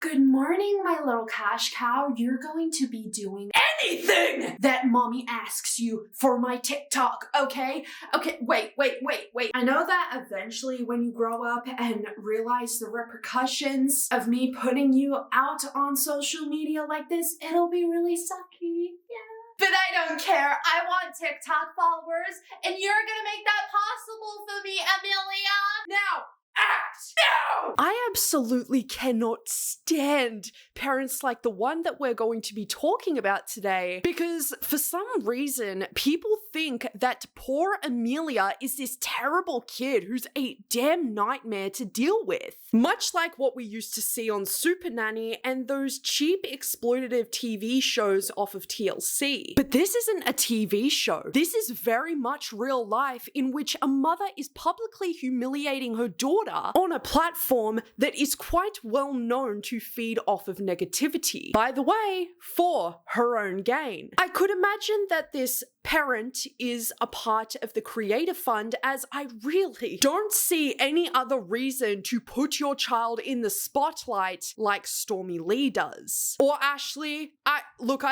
Good morning, my little cash cow. You're going to be doing anything that mommy asks you for my TikTok, okay? Okay, wait. I know that eventually when you grow up and realize the repercussions of me putting you out on social media like this, it'll be really sucky. Yeah. But I don't care. I want TikTok followers, and you're gonna make that possible for me, Amelia. Now, act! No! I absolutely cannot stand parents like the one that we're going to be talking about today, because for some reason, people think that poor Amelia is this terrible kid who's a damn nightmare to deal with. Much like what we used to see on Super Nanny and those cheap exploitative TV shows off of TLC. But this isn't a TV show. This is very much real life, in which a mother is publicly humiliating her daughter on a platform that is quite well known to feed off of negativity. By the way, for her own gain. I could imagine that this parent is a part of the Creator Fund, as I really don't see any other reason to put your child in the spotlight like Stormy Lee does. Or Ashley. I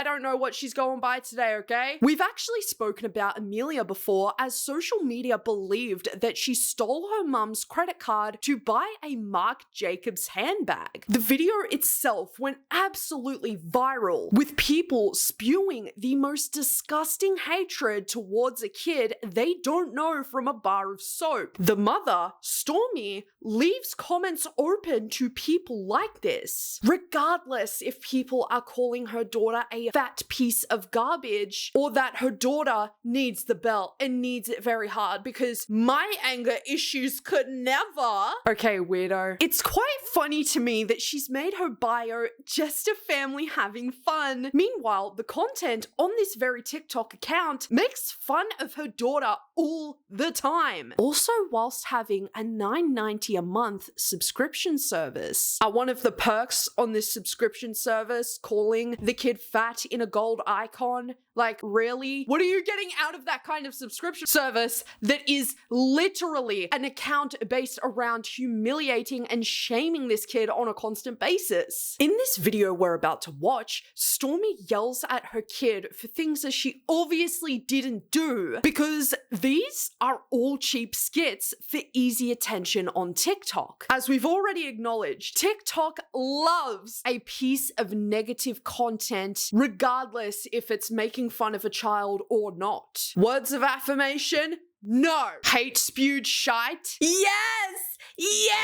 don't know what she's going by today, okay? We've actually spoken about Amelia before, as social media believed that she stole her mum's credit card to buy a Marc Jacobs handbag. The video itself went absolutely viral, with people spewing the most disgusting hatred towards a kid they don't know from a bar of soap. The mother, Stormy, leaves comments open to people like this, regardless if people are calling her daughter a fat piece of garbage, or that her daughter needs the belt and needs it very hard, because my anger issues could never. Okay, weirdo. It's quite funny to me that she's made her bio just a family having fun. Meanwhile, the content on this very TikTok account makes fun of her daughter all the time. Also, whilst having a $9.90 a month subscription service. Are one of the perks on this subscription service calling the kid fat in a gold icon? Like, really? What are you getting out of that kind of subscription service that is literally an account based around humiliating and shaming this kid on a constant basis? In this video we're about to watch, Stormy yells at her kid for things that she obviously didn't do, because these are all cheap skits for easy attention on TikTok. As we've already acknowledged, TikTok loves a piece of negative content, regardless if it's making fun of a child or not. Words of affirmation? No. Hate spewed shite? Yes! Yeah!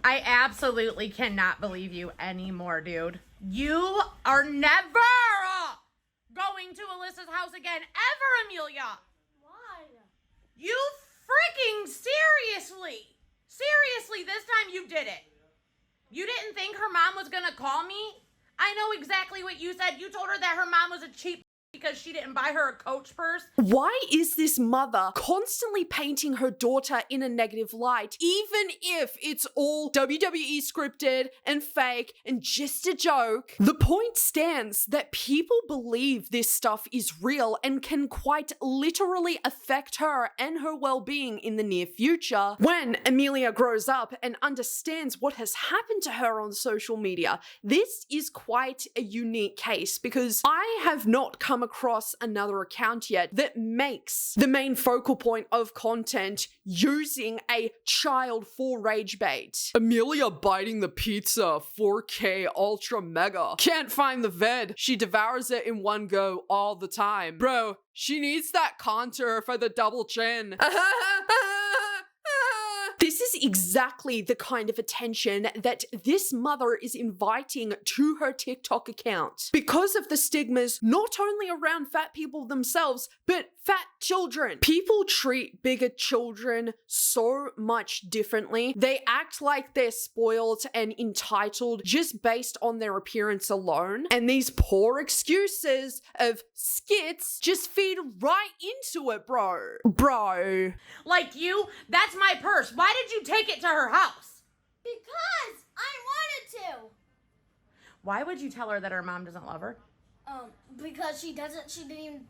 I absolutely cannot believe you anymore, dude. You are never going to Alyssa's house again, ever, Amelia. Why? You freaking seriously, this time you did it. You didn't think her mom was gonna call me? I know exactly what you said. You told her that her mom was a cheap because she didn't buy her a Coach purse. Why is this mother constantly painting her daughter in a negative light, even if it's all WWE scripted and fake and just a joke? The point stands that people believe this stuff is real and can quite literally affect her and her well-being in the near future. When Amelia grows up and understands what has happened to her on social media, this is quite a unique case, because I have not come across another account yet that makes the main focal point of content using a child for rage bait. Amelia biting the pizza 4K ultra mega. Can't find the vid. She devours it in one go all the time. Bro, she needs that contour for the double chin. This is exactly the kind of attention that this mother is inviting to her TikTok account, because of the stigmas not only around fat people themselves, but fat children. People treat bigger children so much differently. They act like they're spoiled and entitled just based on their appearance alone. And these poor excuses of skits just feed right into it, bro. Like you, that's my purse. Why did you take it to her house? Because I wanted to. Why would you tell her that her mom doesn't love her? Because she didn't even,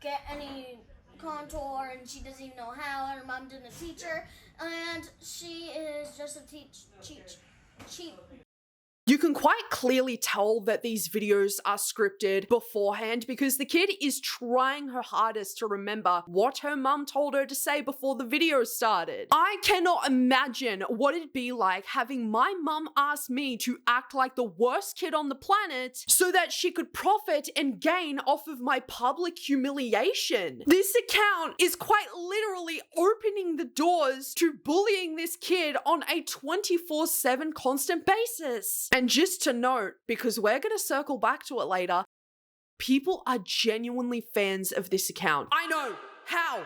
get any contour, and she doesn't even know how. Her mom didn't teach her, and she is just a cheap You can quite clearly tell that these videos are scripted beforehand because the kid is trying her hardest to remember what her mum told her to say before the video started. I cannot imagine what it'd be like having my mum ask me to act like the worst kid on the planet so that she could profit and gain off of my public humiliation. This account is quite literally opening the doors to bullying this kid on a 24/7 constant basis. And just to note, because we're going to circle back to it later, people are genuinely fans of this account. I know. How?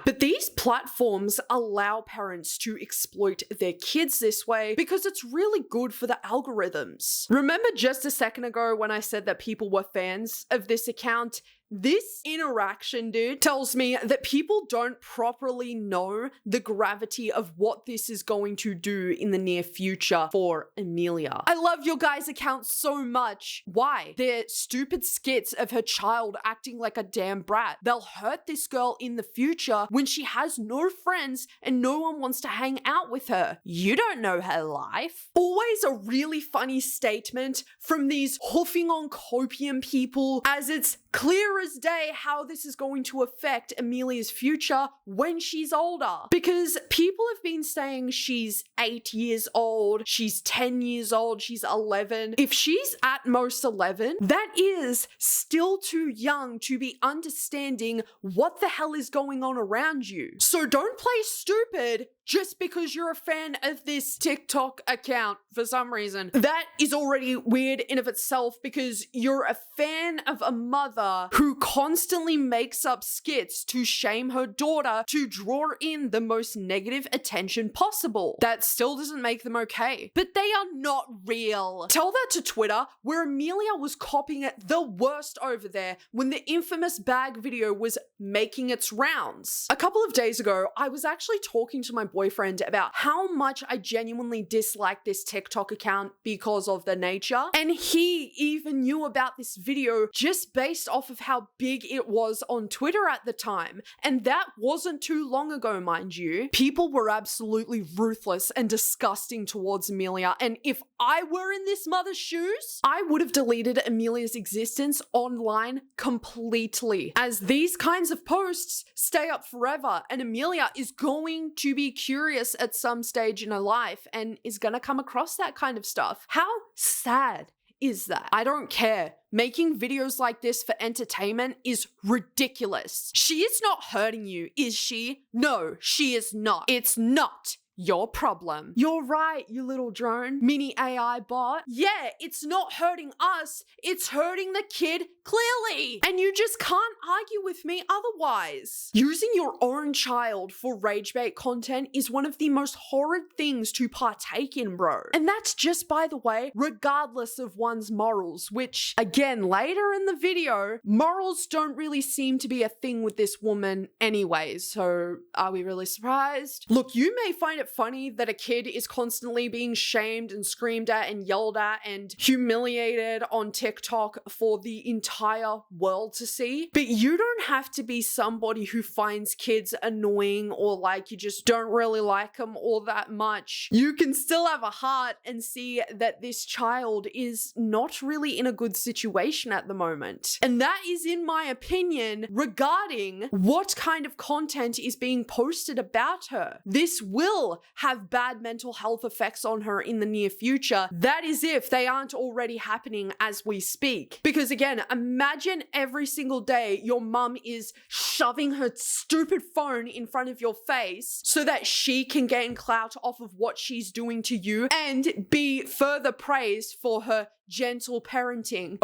But these platforms allow parents to exploit their kids this way because it's really good for the algorithms. Remember just a second ago when I said that people were fans of this account? This interaction, dude, tells me that people don't properly know the gravity of what this is going to do in the near future for Amelia. I love your guys' account so much. Why? They're stupid skits of her child acting like a damn brat. They'll hurt this girl in the future when she has no friends and no one wants to hang out with her. You don't know her life. Always a really funny statement from these hoofing on copium people, as it's clear as day how this is going to affect Amelia's future when she's older. Because people have been saying she's 8 years old, she's 10 years old, she's 11. If she's at most 11, that is still too young to be understanding what the hell is going on around you. So don't play stupid just because you're a fan of this TikTok account for some reason. That is already weird in of itself because you're a fan of a mother who constantly makes up skits to shame her daughter to draw in the most negative attention possible. That still doesn't make them okay. But they are not real. Tell that to Twitter, where Amelia was copying it the worst over there when the infamous bag video was making its rounds. A couple of days ago, I was actually talking to my boyfriend about how much I genuinely dislike this TikTok account because of the nature. And he even knew about this video just based off of how big it was on Twitter at the time. And that wasn't too long ago, mind you. People were absolutely ruthless and disgusting towards Amelia. And if I were in this mother's shoes, I would have deleted Amelia's existence online completely, as these kinds of posts stay up forever and Amelia is going to be curious at some stage in her life and is gonna come across that kind of stuff. How sad is that? I don't care. Making videos like this for entertainment is ridiculous. She is not hurting you, is she? No, she is not. It's not your problem. You're right, you little drone, mini AI bot. Yeah, it's not hurting us, it's hurting the kid clearly. And you just can't argue with me otherwise. Using your own child for rage bait content is one of the most horrid things to partake in, bro. And that's just, by the way, regardless of one's morals, which, again, later in the video, morals don't really seem to be a thing with this woman anyways, so are we really surprised? Look, you may find it funny that a kid is constantly being shamed and screamed at and yelled at and humiliated on TikTok for the entire world to see, but you don't have to be somebody who finds kids annoying or like you just don't really like them all that much. You can still have a heart and see that this child is not really in a good situation at the moment. And that is, in my opinion, regarding what kind of content is being posted about her. This will have bad mental health effects on her in the near future. That is if they aren't already happening as we speak. Because again, imagine every single day your mum is shoving her stupid phone in front of your face so that she can gain clout off of what she's doing to you and be further praised for her gentle parenting.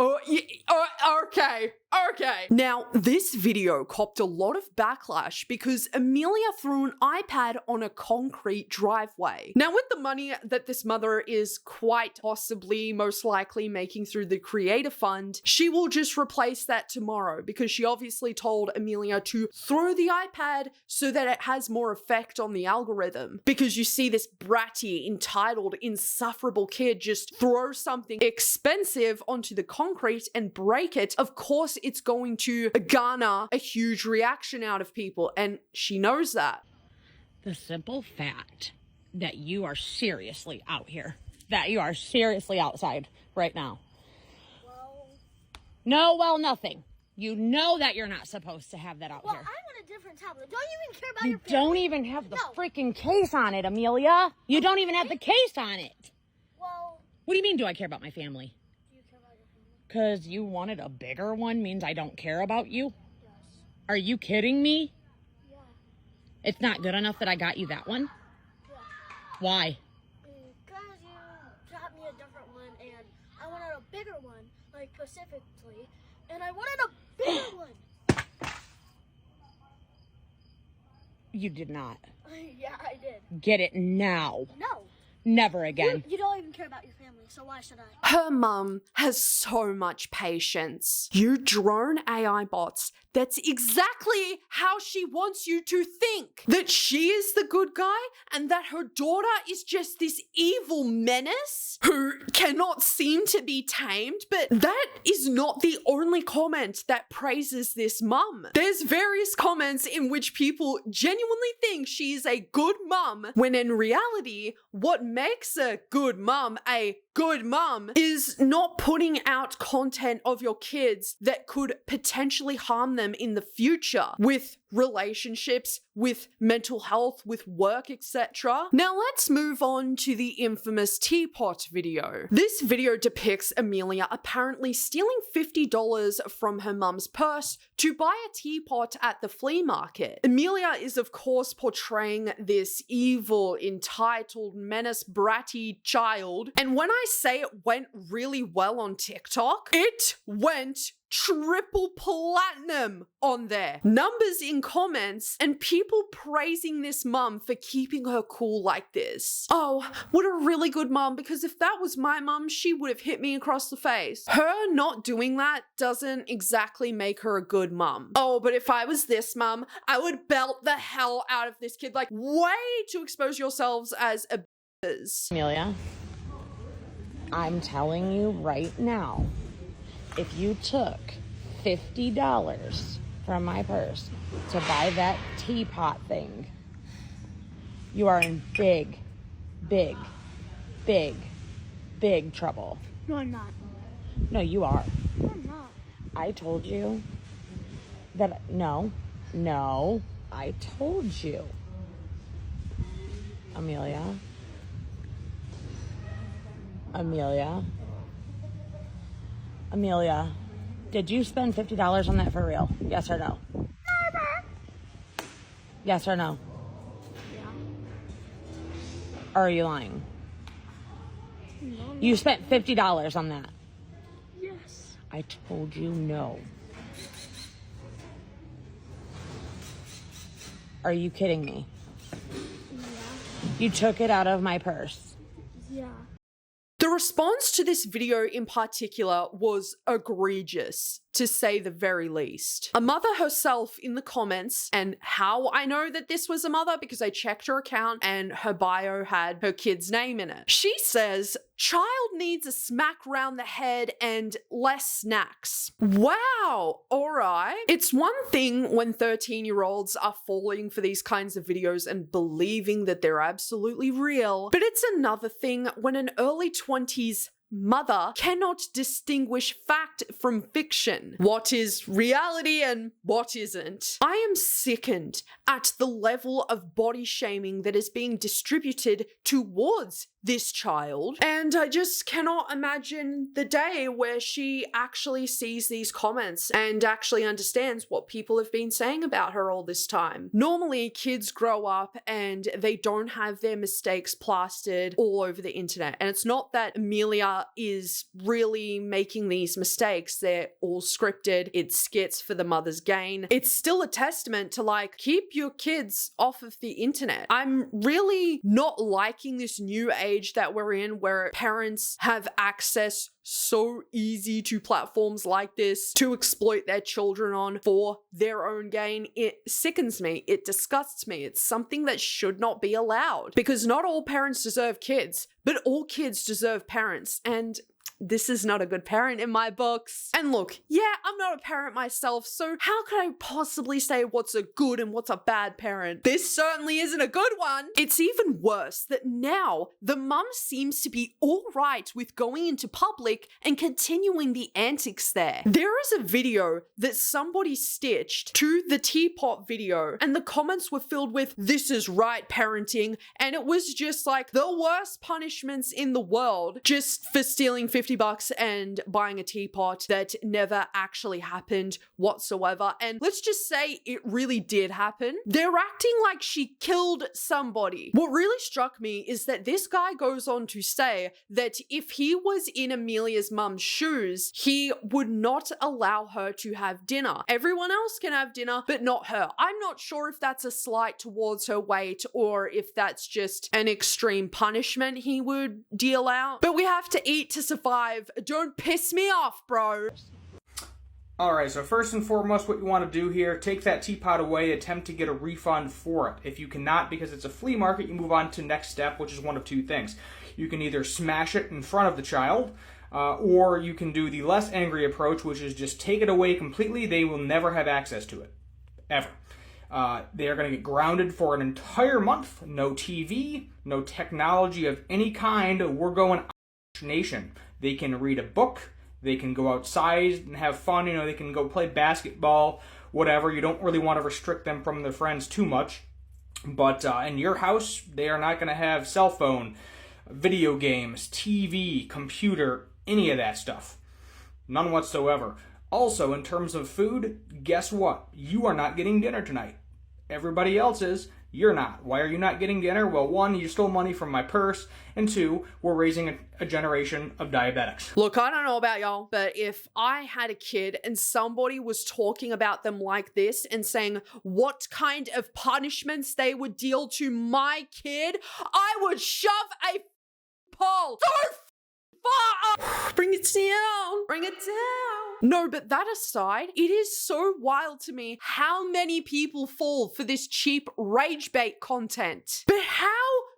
Okay. Now, this video copped a lot of backlash because Amelia threw an iPad on a concrete driveway. Now, with the money that this mother is quite possibly, most likely making through the Creator Fund, she will just replace that tomorrow because she obviously told Amelia to throw the iPad so that it has more effect on the algorithm. Because you see this bratty, entitled, insufferable kid just throw something expensive onto the concrete and break it. Of course, it's going to garner a huge reaction out of people, and she knows that. The simple fact that you are seriously out here that you are seriously outside right now. Well, No, well, nothing. You know that you're not supposed to have that out well, here. I'm on a different tablet. Don't you even care about You your family? don't even have the No. freaking case on it, Amelia. You don't even have the case on it. Well, What do you mean, do I care about my family? do you care about your family? Because you wanted a bigger one means I don't care about you? Yes. Are you kidding me? Yeah. It's not good enough that I got you that one? Yeah. Why? Because you got me a different one, and I wanted a bigger one, like specifically, and I wanted a bigger one. You did not. Yeah, I did. Get it now. No. Never again. You don't even care about your family, so why should I? Her mum has so much patience. You drone AI bots, that's exactly how she wants you to think. That she is the good guy and that her daughter is just this evil menace who cannot seem to be tamed. But that is not the only comment that praises this mum. There's various comments in which people genuinely think she is a good mum, when in reality, what makes a good mum is not putting out content of your kids that could potentially harm them in the future with relationships, with mental health, with work, etc. Now let's move on to the infamous teapot video. This video depicts Amelia apparently stealing $50 from her mum's purse to buy a teapot at the flea market. Amelia is of course portraying this evil, entitled, menace, bratty child, and when I say it went really well on TikTok, it went triple platinum on there. Numbers in comments and people praising this mum for keeping her cool like this. Oh, what a really good mum, because if that was my mum, she would have hit me across the face. Her not doing that doesn't exactly make her a good mum. Oh, but if I was this mum, I would belt the hell out of this kid. Like, way to expose yourselves as a bitches. Amelia, I'm telling you right now, if you took $50 from my purse to buy that teapot thing, you are in big, big, big, big trouble. No, I'm not. No, you are. No, I'm not. I told you that, no, I told you. Amelia, did you spend $50 on that for real? Yes or no? Yes or no? Yeah. Or are you lying? No. You spent $50 on that. Yes. I told you no. Are you kidding me? Yeah. You took it out of my purse. Yeah. The response to this video in particular was egregious, to say the very least. A mother herself in the comments, and how I know that this was a mother because I checked her account and her bio had her kid's name in it. She says, "Child needs a smack round the head and less snacks." Wow, alright. It's one thing when 13-year-olds are falling for these kinds of videos and believing that they're absolutely real, but it's another thing when an early 20s mother cannot distinguish fact from fiction. What is reality and what isn't? I am sickened at the level of body shaming that is being distributed towards this child, and I just cannot imagine the day where she actually sees these comments and actually understands what people have been saying about her all this time. Normally, kids grow up and they don't have their mistakes plastered all over the internet, and it's not that Amelia is really making these mistakes. They're all scripted. It's skits for the mother's gain. It's still a testament to, like, keep your kids off of the internet. I'm really not liking this new age that we're in, where parents have access so easy to platforms like this to exploit their children on for their own gain. It sickens me. It disgusts me. It's something that should not be allowed, because not all parents deserve kids, but all kids deserve parents. And this is not a good parent in my books. And look, yeah, I'm not a parent myself, so how can I possibly say what's a good and what's a bad parent? This certainly isn't a good one. It's even worse that now the mum seems to be all right with going into public and continuing the antics there. There is a video that somebody stitched to the teapot video, and the comments were filled with, "This is right parenting," and it was just like the worst punishments in the world just for stealing $50 and buying a teapot that never actually happened whatsoever. And let's just say it really did happen. They're acting like she killed somebody. What really struck me is that this guy goes on to say that if he was in Amelia's mum's shoes, he would not allow her to have dinner. Everyone else can have dinner, but not her. I'm not sure if that's a slight towards her weight or if that's just an extreme punishment he would deal out. But we have to eat to survive. Don't piss me off, bro. Alright, so first and foremost, what you want to do here, take that teapot away, attempt to get a refund for it. If you cannot, because it's a flea market, you move on to next step, which is one of two things. You can either smash it in front of the child, or you can do the less angry approach, which is just take it away completely. They will never have access to it. Ever. They are going to get grounded for an entire month. No TV, no technology of any kind. We're going nation. They can read a book. They can go outside and have fun. They can go play basketball, whatever. You don't really want to restrict them from their friends too much. But in your house, they are not going to have cell phone, video games, TV, computer, any of that stuff. None whatsoever. Also, in terms of food, guess what? You are not getting dinner tonight. Everybody else is. You're not. Why are you not getting dinner? Well, one, you stole money from my purse, and two, we're raising a generation of diabetics. Look, I don't know about y'all, but if I had a kid and somebody was talking about them like this and saying what kind of punishments they would deal to my kid, I would shove a pole so far up. Bring it down. Bring it down. No, but that aside, it is so wild to me how many people fall for this cheap rage bait content. But how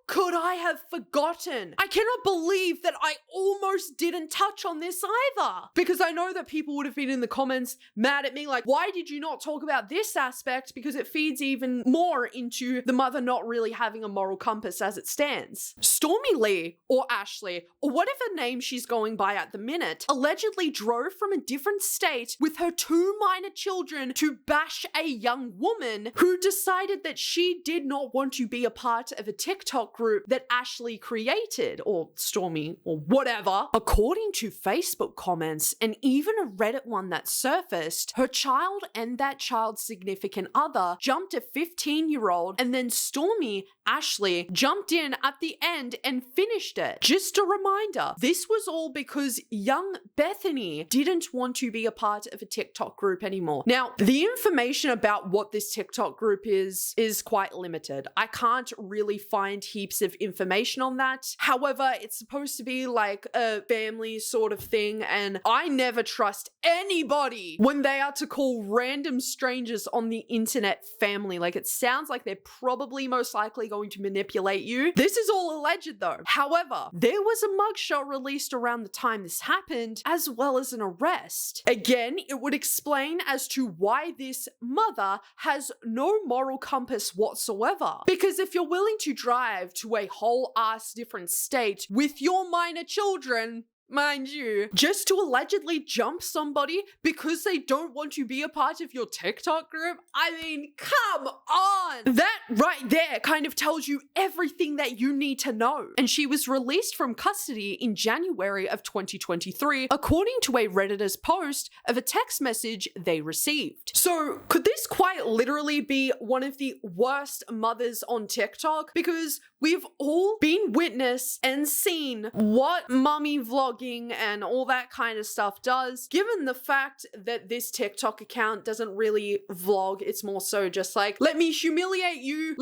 could I have forgotten? I cannot believe that I almost didn't touch on this either. Because I know that people would have been in the comments mad at me like, why did you not talk about this aspect? Because it feeds even more into the mother not really having a moral compass as it stands. Stormy Lee, or Ashley, or whatever name she's going by at the minute, allegedly drove from a different state with her 2 minor children to bash a young woman who decided that she did not want to be a part of a TikTok group that Ashley created, or Stormy, or whatever. According to Facebook comments, and even a Reddit one that surfaced, her child and that child's significant other jumped a 15-year-old, and then Stormy, Ashley, jumped in at the end and finished it. Just a reminder, this was all because young Bethany didn't want to be a part of a TikTok group anymore. Now, the information about what this TikTok group is quite limited. I can't really find heaps of information on that. However, it's supposed to be like a family sort of thing, and I never trust anybody when they are to call random strangers on the internet family. Like, it sounds like they're probably most likely going to manipulate you. This is all alleged though. However, there was a mugshot released around the time this happened, as well as an arrest. Again, it would explain as to why this mother has no moral compass whatsoever. Because if you're willing to drive to a whole ass different state with your minor children, mind you, just to allegedly jump somebody because they don't want to be a part of your TikTok group? I mean, come on! That right there kind of tells you everything that you need to know. And she was released from custody in January of 2023, according to a Redditor's post of a text message they received. So could this quite literally be one of the worst mothers on TikTok? Because we've all been witness and seen what mummy vlogging and all that kind of stuff does, given the fact that this TikTok account doesn't really vlog. It's more so just like, let me humiliate you,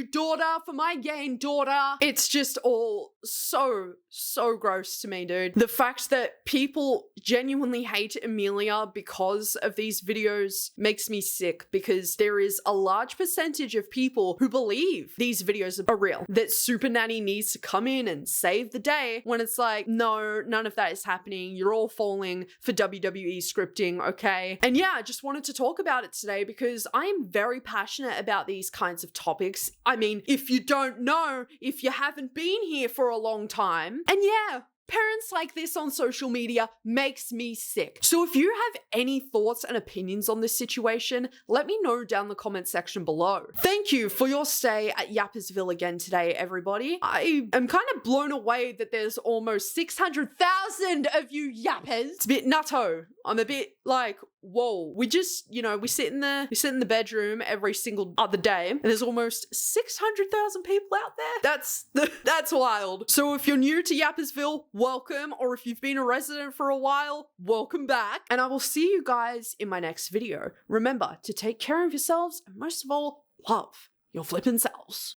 daughter, for my gain, daughter. It's just all so gross to me, dude. The fact that people genuinely hate Amelia because of these videos makes me sick, because there is a large percentage of people who believe these videos are real, that Super Nanny needs to come in and save the day, when it's like, no, none of that is happening. You're all falling for WWE scripting, okay? And yeah, I just wanted to talk about it today because I am very passionate about these kinds of topics. I mean, if you don't know, if you haven't been here for a long time, and yeah, parents like this on social media makes me sick. So if you have any thoughts and opinions on this situation, let me know down the comment section below. Thank you for your stay at Yappersville again today, everybody. I am kind of blown away that there's almost 600,000 of you yappers. It's a bit nutto. I'm a bit like, whoa. We just, we sit in the bedroom every single other day, and there's almost 600,000 people out there. That's wild. So if you're new to Yappersville, welcome, or if you've been a resident for a while, welcome back, and I will see you guys in my next video. Remember to take care of yourselves, and most of all, love your flippin' selves.